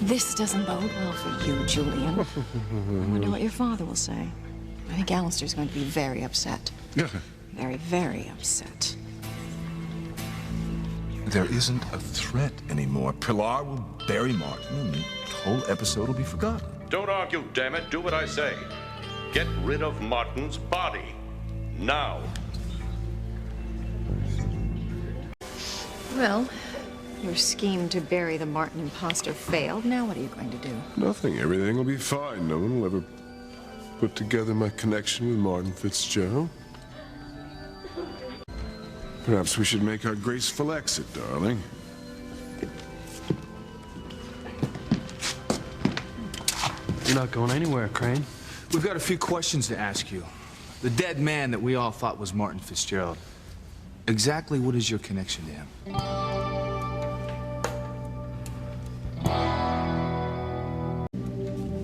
This doesn't bode well for you, Julian. I wonder what your father will say. I think Alistair's going to be very upset. Very, very upset. There isn't a threat anymore. Pilar will bury Martin, and the whole episode will be forgotten. Don't argue, damn it. Do what I say. Get rid of Martin's body. Now. Well, your scheme to bury the Martin imposter failed. Now what are you going to do? Nothing. Everything will be fine. No one will ever put together my connection with Martin Fitzgerald. Perhaps we should make our graceful exit, darling. You're not going anywhere, Crane. We've got a few questions to ask you. The dead man that we all thought was Martin Fitzgerald. Exactly what is your connection to him?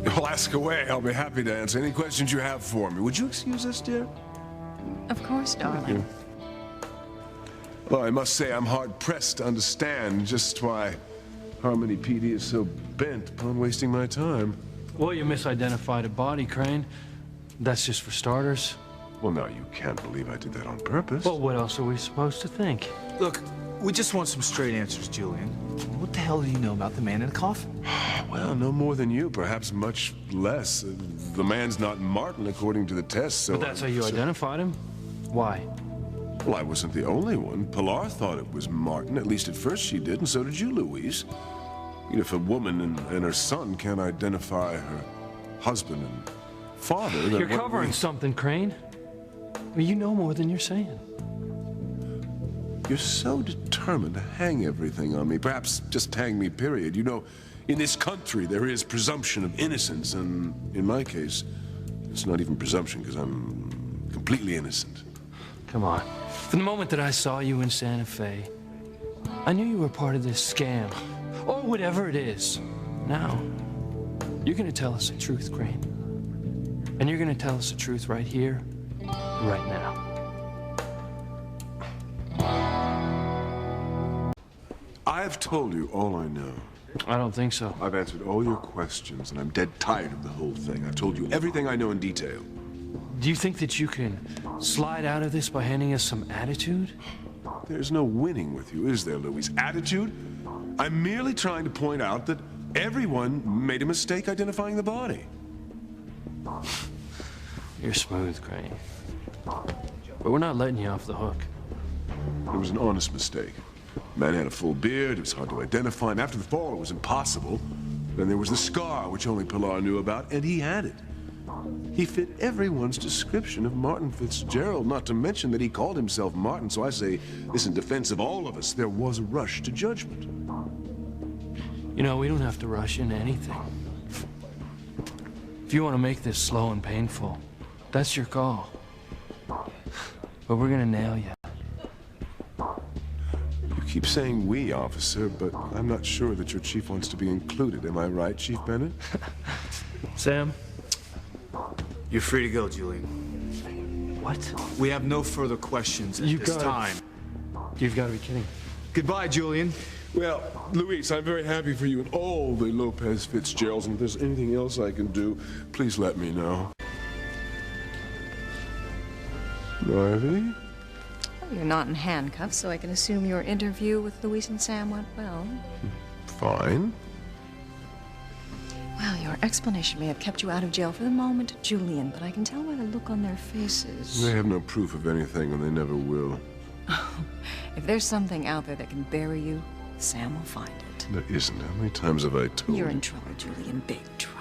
Well, ask away. I'll be happy to answer any questions you have for me. Would you excuse us, dear? Of course, darling. Well, I must say I'm hard-pressed to understand just why Harmony PD is so bent upon wasting my time. Well, you misidentified a body, Crane. That's just for starters. Well, now, you can't believe I did that on purpose. Well, what else are we supposed to think? Look, we just want some straight answers, Julian. What the hell do you know about the man in the coffin? Well, no more than you, perhaps much less. The man's not Martin, according to the test, so... But that's how you identified him? Why? Well, I wasn't the only one. Pilar thought it was Martin. At least at first she did, and so did you, Louise. If a woman and her son can't identify her husband and father, then You're covering something, Crane. Well, you know more than you're saying. You're so determined to hang everything on me. Perhaps just hang me, period. You know, in this country, there is presumption of innocence, and in my case, it's not even presumption, because I'm completely innocent. Come on. From the moment that I saw you in Santa Fe, I knew you were part of this scam, or whatever it is. Now, you're gonna tell us the truth, Crane. And you're gonna tell us the truth right here, right now. I've told you all I know. I don't think so. I've answered all your questions, and I'm dead tired of the whole thing. I've told you everything I know in detail. Do you think that you can slide out of this by handing us some attitude? There's no winning with you, is there, Louise? Attitude? I'm merely trying to point out that everyone made a mistake identifying the body. You're smooth, Crane. But we're not letting you off the hook. It was an honest mistake. The man had a full beard, it was hard to identify him. After the fall, it was impossible. Then there was the scar, which only Pilar knew about, and he had it. He fit everyone's description of Martin Fitzgerald, not to mention that he called himself Martin, so I say this in defense of all of us. There was a rush to judgment. You know, we don't have to rush into anything. If you want to make this slow and painful, that's your call. But we're gonna nail you. You keep saying we, officer, but I'm not sure that your chief wants to be included. Am I right, Chief Bennett? Sam? You're free to go, Julian. What? We have no further questions at this time. You've got to be kidding. Goodbye, Julian. Well, Luis, I'm very happy for you and all the Lopez Fitzgeralds, and if there's anything else I can do, please let me know. Narvi? You're not in handcuffs, so I can assume your interview with Louise and Sam went well. Fine. Well, your explanation may have kept you out of jail for the moment, Julian, but I can tell by the look on their faces. They have no proof of anything, and they never will. If there's something out there that can bury you, Sam will find it. There isn't. How many times have I told you? You're in trouble, Julian, big trouble.